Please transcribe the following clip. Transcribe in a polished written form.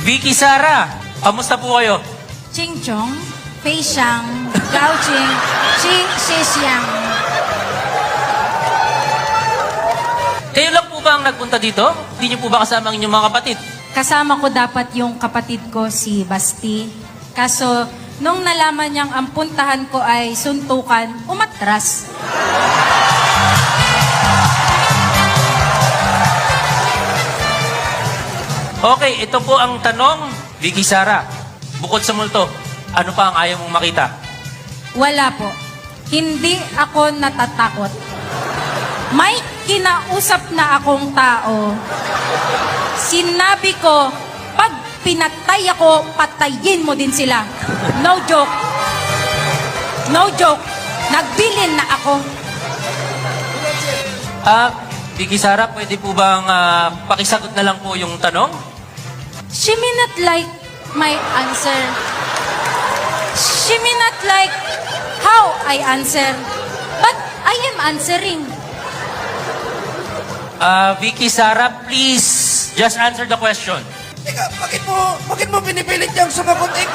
Vicky Sara, kamusta po kayo? Ching Chong, Fei Xiang, Gao Ching, Ching Xie Xiang. Kayo lang po ba ang nagpunta dito? Hindi niyo po ba kasama ang inyong mga kapatid? Kasama ko dapat yung kapatid ko si Basti. Kaso, nung nalaman niyang ang puntahan ko ay suntukan, umatras. Okay, ito po ang tanong, Vicky Sara. Bukod sa multo, ano pa ang ayaw mong makita? Wala po. Hindi ako natatakot. May kinausap na akong tao. Sinabi ko, pag pinatay ako, patayin mo din sila. No joke. No joke. Nagbilin na ako. Vicky Sara, pwede po bang pakisagot na lang po yung tanong? She may not like my answer. She may not like how I answer. But I am answering. Vicky Sara, please, just answer the question. Teka, bakit mo pinipilit niyang sumagot? Eh,